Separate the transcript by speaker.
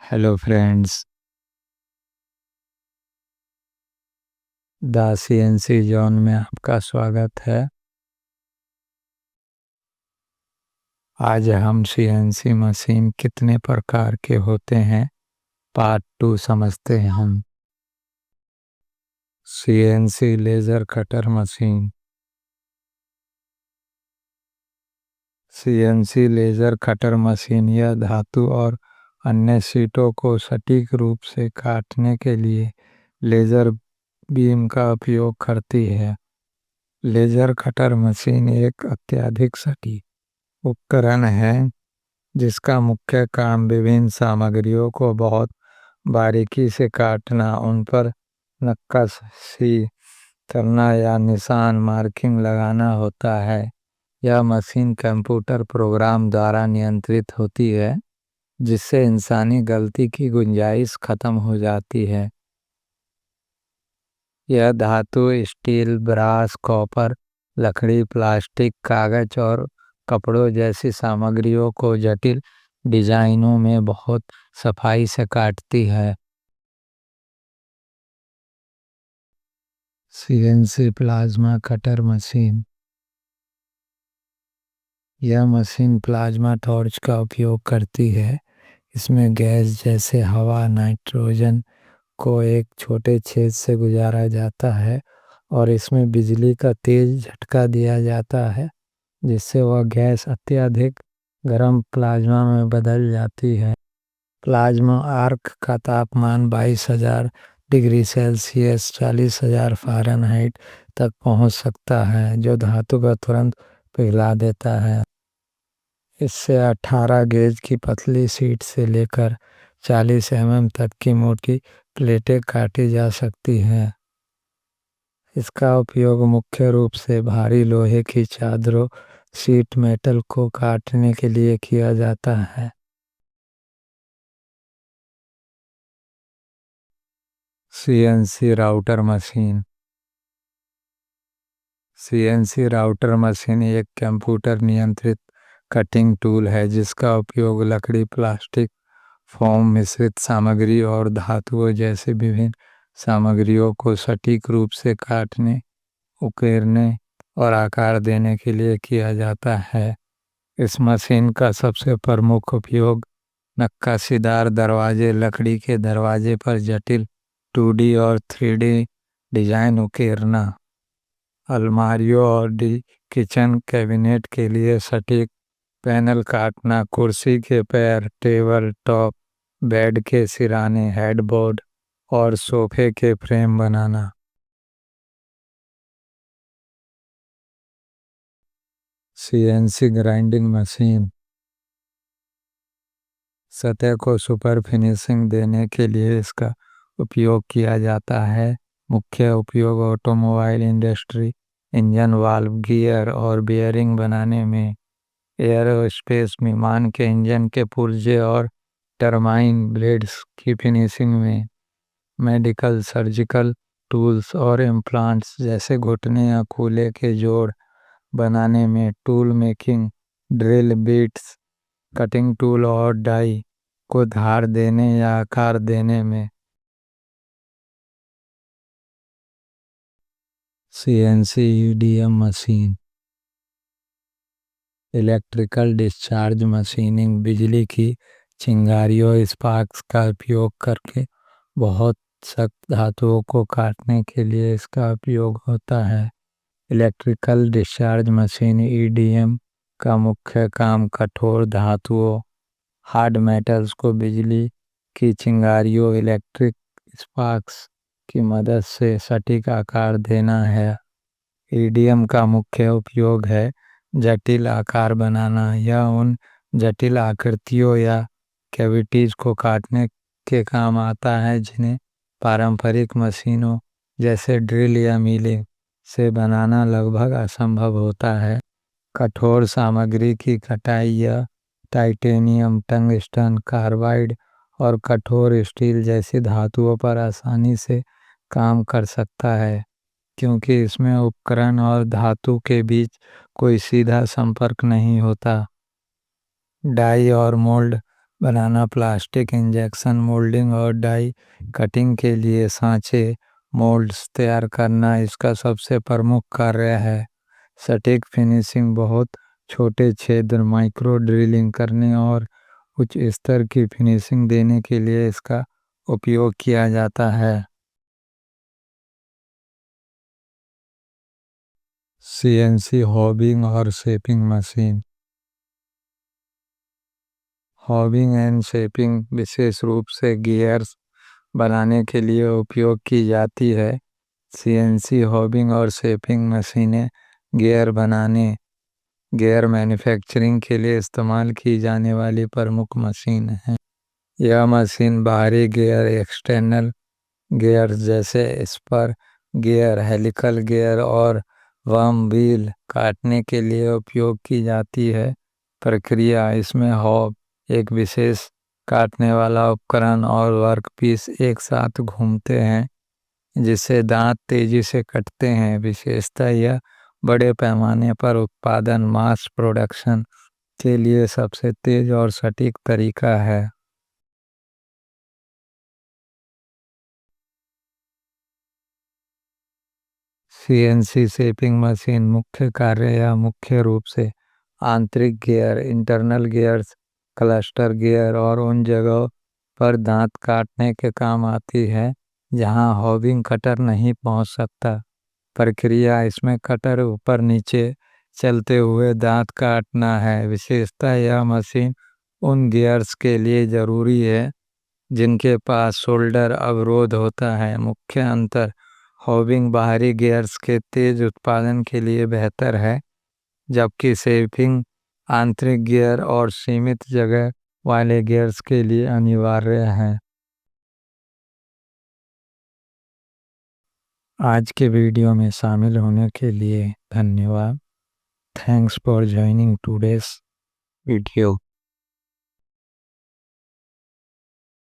Speaker 1: Hello friends, the CNC zone में आपका स्वागत है। आज हम सीएनसी मशीन कितने प्रकार के होते हैं पार्ट 2 समझते हैं हम। CNC laser cutter machine. CNC laser cutter machine यह धातु और अन्य शीटों को सटीक रूप से काटने के लिए लेज़र बीम का उपयोग करती है। लेज़र कटर मशीन एक अत्यधिक सटीक उपकरण है जिसका मुख्य काम विभिन्न सामग्रियों को बहुत बारीकी से काटना, उन पर नक्काशी करना या निशान मार्किंग लगाना होता है। यह मशीन कंप्यूटर प्रोग्राम द्वारा नियंत्रित होती है, जिससे इंसानी गलती की गुंजाइश खत्म हो जाती है। यह धातु, स्टील, ब्रास, कॉपर, लकड़ी, प्लास्टिक, कागज और कपड़ों जैसी सामग्रियों को जटिल डिजाइनों में बहुत सफाई से काटती है। CNC plasma cutter machine. यह मशीन प्लाज्मा टॉर्च का उपयोग करती है। इसमें गैस जैसे हवा, नाइट्रोजन को एक छोटे छेद से गुजारा जाता है और इसमें बिजली का तेज झटका दिया जाता है, जिससे वह गैस अत्यधिक गर्म प्लाज्मा में बदल जाती है। प्लाज्मा आर्क का तापमान 22,000 डिग्री सेल्सियस 40,000 फ़ारेनहाइट तक पहुंच सकता है, जो धातु को तुरंत पिघला देता है। इससे 18 गेज की पतली शीट से लेकर 40 mm तक की मोटी प्लेटें काटी जा सकती हैं। इसका उपयोग मुख्य रूप से भारी लोहे की चादरों, शीट मेटल को काटने के लिए किया जाता है। CNC router machine. CNC router machine एक कंप्यूटर नियंत्रित कटिंग टूल है जिसका उपयोग लकड़ी, प्लास्टिक, फोम, मिश्रित सामग्री और धातुओं जैसे विभिन्न सामग्रियों को सटीक रूप से काटने, उकेरने और आकार देने के लिए किया जाता है। इस मशीन का सबसे प्रमुख उपयोग नक्काशीदार दरवाजे, लकड़ी के दरवाजे पर जटिल 2D और 3D डिजाइन उकेरना, अलमारियों और किचन कैबिनेट के लिए सटीक पैनल काटना, कुर्सी के पैर, टेबल टॉप, बेड के सिराने, हेडबोर्ड और सोफे के फ्रेम बनाना। CNC grinding machine. सतह को सुपर फिनिशिंग देने के लिए इसका उपयोग किया जाता है। मुख्य उपयोग automobile industry, engine valve, gear और बियरिंग बनाने में, एयरोस्पेस विमान के इंजन के पुर्जे और टरबाइन ब्लेड्स की फिनिशिंग में, मेडिकल, सर्जिकल टूल्स और इम्प्लांट्स जैसे घुटने या कूल्हे के जोड़ बनाने में, tool making, drill bits, cutting tool और डाई को धार देने या आकार देने में। CNC EDM machine. Electrical discharge machining बिजली की चिंगारियों, स्पार्क्स का उपयोग करके बहुत सख्त धातुओं को काटने के लिए इसका उपयोग होता है। इलेक्ट्रिकल डिस्चार्ज मशीन ईडीएम का मुख्य काम कठोर धातुओं, हार्ड मेटल्स को बिजली की चिंगारियों, इलेक्ट्रिक स्पार्क्स की मदद से सटीक आकार देना है। ईडीएम का मुख्य उपयोग है जटिल आकार बनाना। यह उन जटिल आकृतियों या कैविटीज़ को काटने के काम आता है जिन्हें पारंपरिक मशीनों जैसे ड्रिल या मिलिंग से बनाना लगभग असंभव होता है। कठोर सामग्री की कटाई यह टाइटेनियम, टंगस्टन, कार्बाइड और कठोर स्टील जैसी धातुओं पर आसानी से काम कर सकता है, क्योंकि इसमें उपकरण और धातु के बीच कोई सीधा संपर्क नहीं होता। डाई और मोल्ड बनाना, प्लास्टिक इंजेक्शन मोल्डिंग और डाई कटिंग के लिए सांचे मोल्ड्स तैयार करना इसका सबसे प्रमुख कार्य है। सटीक फिनिशिंग, बहुत छोटे छेद माइक्रो ड्रिलिंग करने और उच्च स्तर की फिनिशिंग देने के लिए इसका उपयोग किया जाता है। सीएनसी हॉबिंग और shaping machine. Hobbing and shaping विशेष रूप से गियर्स बनाने के लिए उपयोग की जाती है। सीएनसी हॉबिंग और शेपिंग मशीनें गियर बनाने, गियर मैन्युफैक्चरिंग के लिए इस्तेमाल की जाने वाली प्रमुख मशीन है। यह मशीन बाहरी गियर, एक्सटर्नल गियर जैसे स्पर गियर, हेलिकल गियर और वर्म व्हील काटने के लिए उपयोग की जाती है। प्रक्रिया इसमें हॉब, एक विशेष काटने वाला उपकरण, और वर्कपीस एक साथ घूमते हैं जिससे दांत तेजी से कटते हैं। विशेषता यह बड़े पैमाने पर उत्पादन, मास प्रोडक्शन के लिए सबसे तेज और सटीक तरीका है। सीएनसी शेपिंग मशीन मुख्य कार्य या मुख्य रूप से आंतरिक gear, internal gears, cluster gear और उन जगहों पर दांत काटने के काम आती है जहां हॉबिंग कटर नहीं पहुंच सकता। प्रक्रिया इसमें कटर ऊपर नीचे चलते हुए दांत काटना है। विशेषता यह मशीन उन गियर्स के लिए ज़रूरी है जिनके पास शोल्डर अवरोध होता है। मुख्य अंतर: हॉबिंग बाहरी गियर्स के तेज उत्पादन के लिए बेहतर है, जबकि शेपिंग आंतरिक गियर और सीमित जगह वाले गियर्स के लिए अनिवार्य है। आज के वीडियो में शामिल होने के लिए धन्यवाद। Thanks for joining today's video.